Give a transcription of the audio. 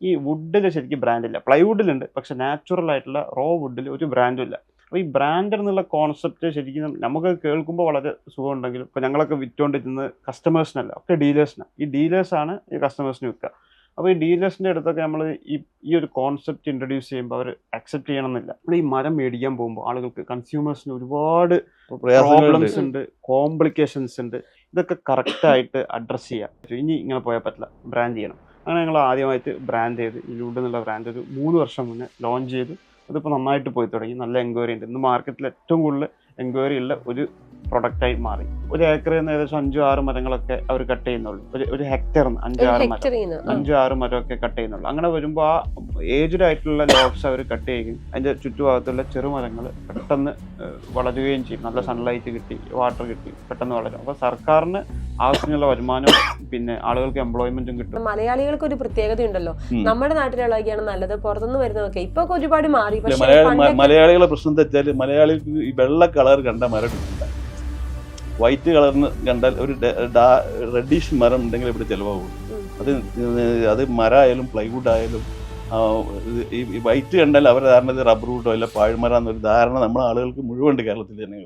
ഈ വുഡിൽ ശരിക്കും ബ്രാൻഡില്ല. പ്ലൈവുഡിലുണ്ട്. പക്ഷെ നാച്ചുറൽ ആയിട്ടുള്ള റോ വുഡിൽ ഒരു ബ്രാൻഡും ഇല്ല. അപ്പോൾ ഈ ബ്രാൻഡ് എന്നുള്ള കോൺസെപ്റ്റ് ശരിക്കും നമുക്ക് കേൾക്കുമ്പോൾ വളരെ സുഖമുണ്ടെങ്കിലും ഇപ്പോൾ ഞങ്ങളൊക്കെ വിറ്റുകൊണ്ടിരുന്നത് കസ്റ്റമേഴ്സിനല്ല, ഒക്കെ ഡീലേഴ്സിനാണ്. ഈ ഡീലേഴ്സാണ് ഈ കസ്റ്റമേഴ്സിന് വിൽക്കുക. അപ്പോൾ ഈ ഡീലേഴ്സിൻ്റെ അടുത്തൊക്കെ നമ്മൾ ഈ ഒരു കോൺസെപ്റ്റ് ഇൻട്രൊഡ്യൂസ് ചെയ്യുമ്പോൾ അവർ അക്സെപ്റ്റ് ചെയ്യണമെന്നില്ല. നമ്മൾ ഈ മരം മേടിക്കാൻ പോകുമ്പോൾ ആളുകൾക്ക് കൺസ്യൂമേഴ്സിന് ഒരുപാട് പ്രോബ്ലംസ് ഉണ്ട്, കോംപ്ലിക്കേഷൻസ് ഉണ്ട്. ഇതൊക്കെ കറക്റ്റായിട്ട് അഡ്രസ്സ് ചെയ്യാം. ഇനി ഇങ്ങനെ പോയാൽ പറ്റില്ല, ബ്രാൻഡ് ചെയ്യണം. അങ്ങനെ ഞങ്ങൾ ആദ്യമായിട്ട് ബ്രാൻഡ് ചെയ്ത് ഈ വുഡ് എന്നുള്ള ബ്രാൻഡ് ഒരു 3 വർഷം മുന്നേ ലോഞ്ച് ചെയ്ത് അതിപ്പോൾ നന്നായിട്ട് പോയി തുടങ്ങി. നല്ല എൻക്വയറി ഉണ്ട്. ഇന്ന് മാർക്കറ്റിൽ ഏറ്റവും കൂടുതൽ എൻക്വയറി ഉള്ള ഒരു പ്രൊഡക്റ്റായി മാറി. ഒരു ഏക്കറിൽ നിന്ന് ഏകദേശം 5-6 മരങ്ങളൊക്കെ അവർ കട്ട് ചെയ്യുന്നുള്ളൂ. ഒരു ഹെക്ടറിന് 5-6 മരമൊക്കെ കട്ട് ചെയ്യുന്നുള്ളൂ. അങ്ങനെ വരുമ്പോൾ ആ ഏജ്ഡ് ആയിട്ടുള്ള ലോഗ്സ് അവർ കട്ട് ചെയ്യുകയും അതിൻ്റെ ചുറ്റുഭാഗത്തുള്ള ചെറുമരങ്ങൾ പെട്ടെന്ന് വളരുകയും ചെയ്യും. നല്ല സൺലൈറ്റ് കിട്ടി, വാട്ടർ കിട്ടി, പെട്ടെന്ന് വളരും. അപ്പോൾ സർക്കാരിന് ആവശ്യമുള്ള വരുമാനവും പിന്നെ ആളുകൾക്ക് എംപ്ലോയ്മെന്റും കിട്ടും. മലയാളികൾക്ക് ഒരു പ്രത്യേകത ഉണ്ടല്ലോ, നമ്മുടെ നാട്ടിലുള്ളതൊക്കെയാണ് നല്ലത്, പുറത്തുനിന്ന് വരുന്നതൊക്കെ ഇപ്പൊ ഒരുപാട് മാറി. മലയാളികളെ പ്രശ്നം തെറ്റാല് മലയാളികൾക്ക് ഈ വെള്ള കളർ കണ്ട മരം കിട്ടില്ല. വൈറ്റ് കളറിന് കണ്ടാൽ ഒരു റെഡിഷ് മരം ഉണ്ടെങ്കിൽ ഇവിടെ ചിലവാകും. അത് മരമായാലും പ്ലൈവുഡ് ആയാലും ഈ വൈറ്റ് കണ്ടാൽ അവരുടെ ധാരണ റബ്ബർ വുഡോ അല്ല പാഴ്മര എന്നൊരു ധാരണ നമ്മളെ ആളുകൾക്ക് മുഴുവൻ കേരളത്തിൽ തന്നെ.